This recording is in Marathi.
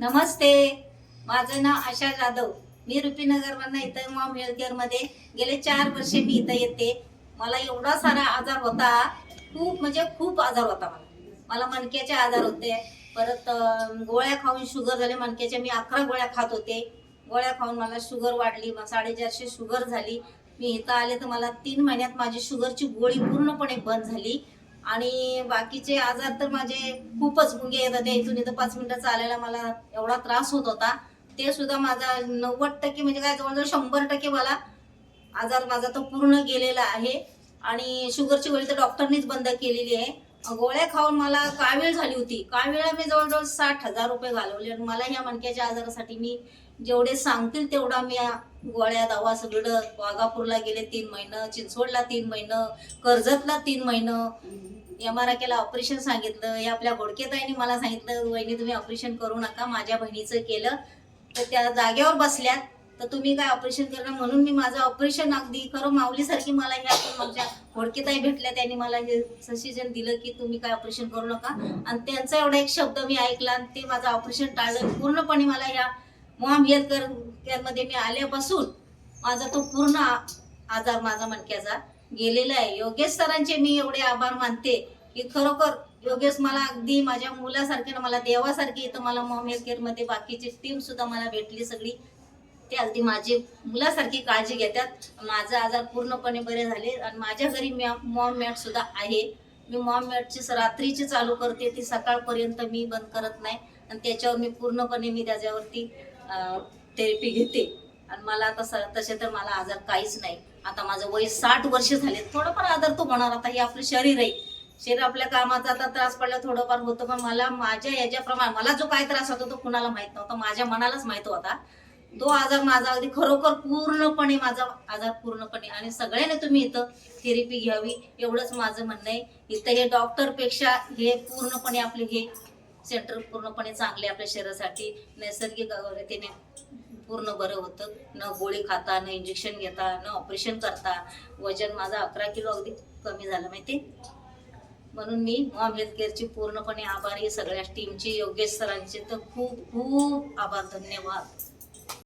नमस्ते, माझं नाव आशा जाधव. मी रुपीनगरवरनं इथं मॉम हेल्थ केअर मध्ये गेले 4 वर्षे मी इथं येते. मला एवढा सारा आजार होता, खूप म्हणजे खूप आजार होता मला मणक्याचे आजार होते. परत गोळ्या खाऊन शुगर झाले मणक्याच्या. मी 11 गोळ्या खात होते. गोळ्या खाऊन मला शुगर वाढली, 450 शुगर झाली. मी इथं आले तर मला 3 महिन्यात माझी शुगरची गोळी पूर्णपणे बंद झाली. आणि बाकीचे आजार तर माझे खूपच मुंगे येत होते. इथून इथं 5 मिनिटं चालायला मला एवढा त्रास होत होता. ते सुद्धा माझा 90% म्हणजे काय जवळजवळ 100% मला आजार माझा तो पूर्ण गेलेला आहे. आणि शुगरची गोळी तर डॉक्टरनीच बंद केलेली आहे. गोळ्या खाऊन मला कावीळ झाली होती. कावीळला मी जवळजवळ 60,000 रुपये घालवले. आणि मला ह्या मणक्याच्या आजारासाठी मी जेवढे सांगतील तेवढा मी गोळ्या दवा सगळं, वाघापूरला गेले 3 महिने, चिंचवडला 3 महिने, कर्जतला 3 महिने, MRI ऑपरेशन सांगितलं. हे आपल्या घोडकेताईंनी मला सांगितलं, वहिनी तुम्ही ऑपरेशन करू नका. माझ्या बहिणीचं केलं तर त्या जागेवर बसल्यात, तर तुम्ही काय ऑपरेशन करणार, म्हणून मी माझं ऑपरेशन अगदी खरं माऊलीसारखी मला ह्या माझ्या घोडकेताई भेटल्या. त्यांनी मला हे सजेशन दिलं की तुम्ही काय ऑपरेशन करू नका. आणि त्यांचा एवढा एक शब्द मी ऐकला आणि ते माझं ऑपरेशन टाळलं. पूर्णपणे मला ह्या मॉम हेल्थ केअर मध्ये मी आल्यापासून माझा तो पूर्ण आजार माझा मणक्याचा गेलेला आहे. योगेश सरांचे मी एवढे आभार मानते की खरोखर योगेश मला अगदी माझ्या मुलासारखे ना, मला देवासारखे इथं मला मॉम हेल्थ केअर मध्ये बाकीची टीम सुद्धा मला भेटली सगळी. ते अगदी माझी मुलासारखी काळजी घेतात. माझा आजार पूर्णपणे बरे झाले. आणि माझ्या घरी मॉम मॅट सुद्धा आहे. मी मॉम मॅटची रात्रीची चालू करते, ती सकाळपर्यंत मी बंद करत नाही. आणि त्याच्यावर मी पूर्णपणे मी त्याच्यावरती थेरपी घेते. आणि मला तसे तर मला आजार काहीच नाही. आता माझं वय 60 वर्ष झाले. थोडंफार आजार तो होणार, आता हे आपलं शरीर आहे. शरीर आपल्या कामाचा आता त्रास पडला थोडंफार होतं. पण मला माझ्या याच्याप्रमाणे मला जो काय त्रास होता तो कुणाला माहित नव्हता, माझ्या मनालाच माहित होता. तो आजार माझा अगदी खरोखर पूर्णपणे माझा आजार पूर्णपणे. आणि सगळ्यांनी तुम्ही इथं थेरपी घ्यावी एवढंच माझं म्हणणं आहे. इथं हे डॉक्टर पेक्षा हे पूर्णपणे आपले हे सेंटर पूर्णपणे चांगले आपल्या शरीरासाठी. नैसर्गिक रीतीने पूर्ण बरं होतं. न गोळी खाता, न इंजेक्शन घेता, न ऑपरेशन करता. वजन माझं 11 किलो अगदी कमी झालं माहिती. म्हणून मी मॉम हेल्थ केअरची पूर्णपणे आभारी. सगळ्या टीमची, योगेश सरांचे तर खूप खूप आभार, धन्यवाद.